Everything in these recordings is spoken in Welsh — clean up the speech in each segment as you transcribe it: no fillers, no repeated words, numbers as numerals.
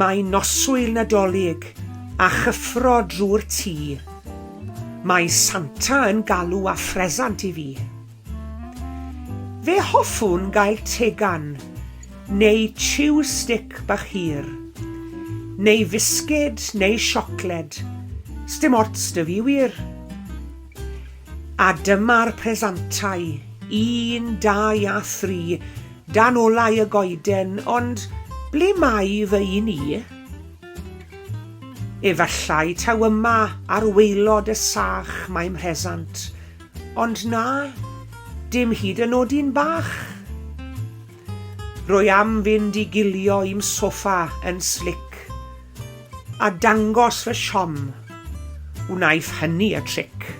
Mae Noswyl Nadolig a chyffro drwy'r tŷ. Mae Santa yn galw a phresant I fi. Fe hoffwn gael tegan, neu chew stick bach hir, neu fisged neu siocled, sdim ots dy fi wir. A dyma'r presantau, 1, 2 a 3, dan olau y goeden, ond ble mae fy un I? Efallai taw yma ar waelod y sach mae'n mhresant, ond na, dim hyd yn oed un bach. Rwy am fynd I gilio i'm soffa yn slic, a dangos fy siom, wnaeth hynny y tric.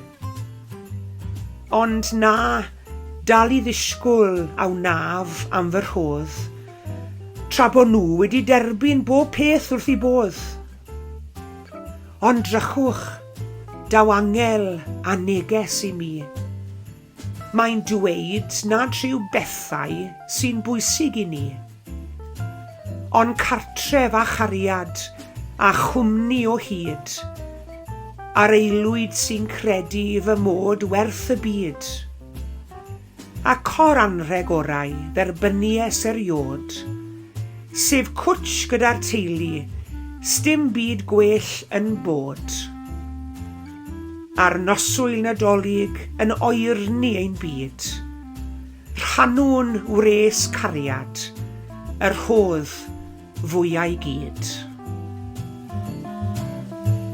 Ond na, dal I ddisgwyl a wnaf am fy rhodd, tra bo nhw wedi derbyn bob peth wrth I bodd. Ond drychwch, daw angel a neges I mi. Mae'n dweud nad rhyw bethau sy'n bwysig I ni, ond cartref a chariad a chwmni o hyd, a'r aelwyd sy'n credu fy mod werth y byd. A cor anrheg orau dderbynies eriod, sef cwtch gyda'r teulu, sdim byd gwell yn bod. A'r Noswyl Nadolig yn oerni ein byd, rhannwn wres cariad, yr hodd fwyau gyd.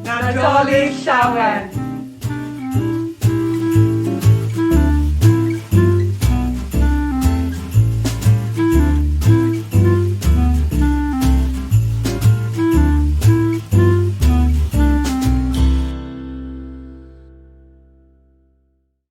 Nadolig llawer!